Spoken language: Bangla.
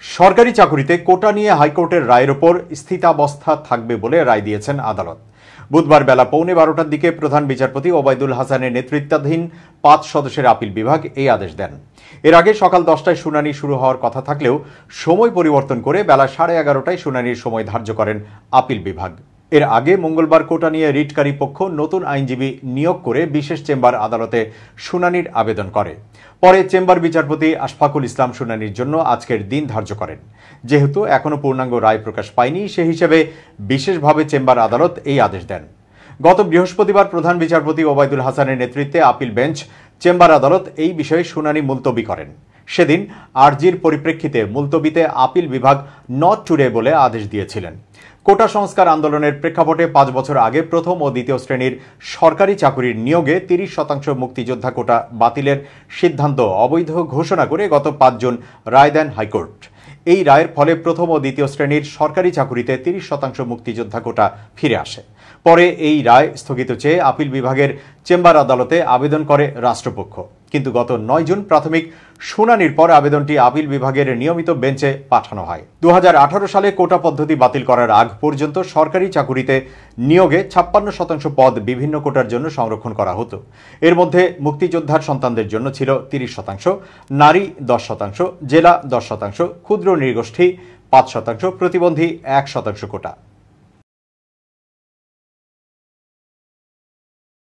সরকারি চাকুরিতে কোটা নিয়ে হাইকোর্টের রায়ের ওপর স্থিতাবস্থা থাকবে বলে রায় দিয়েছেন আদালত। বুধবার বেলা 11:15টার দিকে প্রধান বিচারপতি ওবায়দুল হাসানের নেতৃত্বাধীন 5 সদস্যের আপিল বিভাগ এই আদেশ দেন। এর আগে সকাল 10টায় শুনানি শুরু হওয়ার কথা থাকলেও সময় পরিবর্তন করে বেলা 11:30টায় শুনানির সময় ধার্য করেন আপিল বিভাগ। এর আগে মঙ্গলবার কোটা নিয়ে রিটকারী পক্ষ নতুন আইনজীবী নিয়োগ করে বিশেষ চেম্বার আদালতে শুনানির আবেদন করে। পরে চেম্বার বিচারপতি আশফাকুল ইসলাম শুনানির জন্য আজকের দিন ধার্য করেন। যেহেতু এখনো পূর্ণাঙ্গ রায় প্রকাশ পায়নি, সে হিসেবে বিশেষভাবে চেম্বার আদালত এই আদেশ দেন। গত বৃহস্পতিবার প্রধান বিচারপতি ওবায়দুল হাসানের নেতৃত্বে আপিল বেঞ্চ চেম্বার আদালত এই বিষয়ে শুনানি মুলতবি করেন। সেদিন আর্জির পরিপ্রেক্ষিতে মুলতবিতে আপিল বিভাগ নট টুডে বলে আদেশ দিয়েছিলেন। কোটা সংস্কার আন্দোলনের প্রেক্ষাপটে 5 বছর আগে প্রথম ও দ্বিতীয় শ্রেণীর সরকারি চাকুরির নিয়োগে 30% মুক্তিযোদ্ধা কোটা বাতিলের সিদ্ধান্ত অবৈধ ঘোষণা করে গত 5 জুন রায় দেন হাইকোর্ট। এই রায়ের ফলে প্রথম ও দ্বিতীয় শ্রেণীর সরকারি চাকুরিতে 30% মুক্তিযোদ্ধা কোটা ফিরে আসে। পরে এই রায় স্থগিত চেয়ে আপিল বিভাগের চেম্বার আদালতে আবেদন করে রাষ্ট্রপক্ষ, কিন্তু গত 9 জুন প্রাথমিক শুনানির পর আবেদনটি আপিল বিভাগের নিয়মিত বেঞ্চে পাঠানো হয়। 2018 সালে কোটা পদ্ধতি বাতিল করার আগ পর্যন্ত সরকারি চাকুরিতে নিয়োগে 56% পদ বিভিন্ন কোটার জন্য সংরক্ষণ করা হতো। এর মধ্যে মুক্তিযোদ্ধার সন্তানদের জন্য ছিল 30%, নারী 10%, জেলা 10%, ক্ষুদ্র নৃগোষ্ঠী 5%, প্রতিবন্ধী 1% কোটা।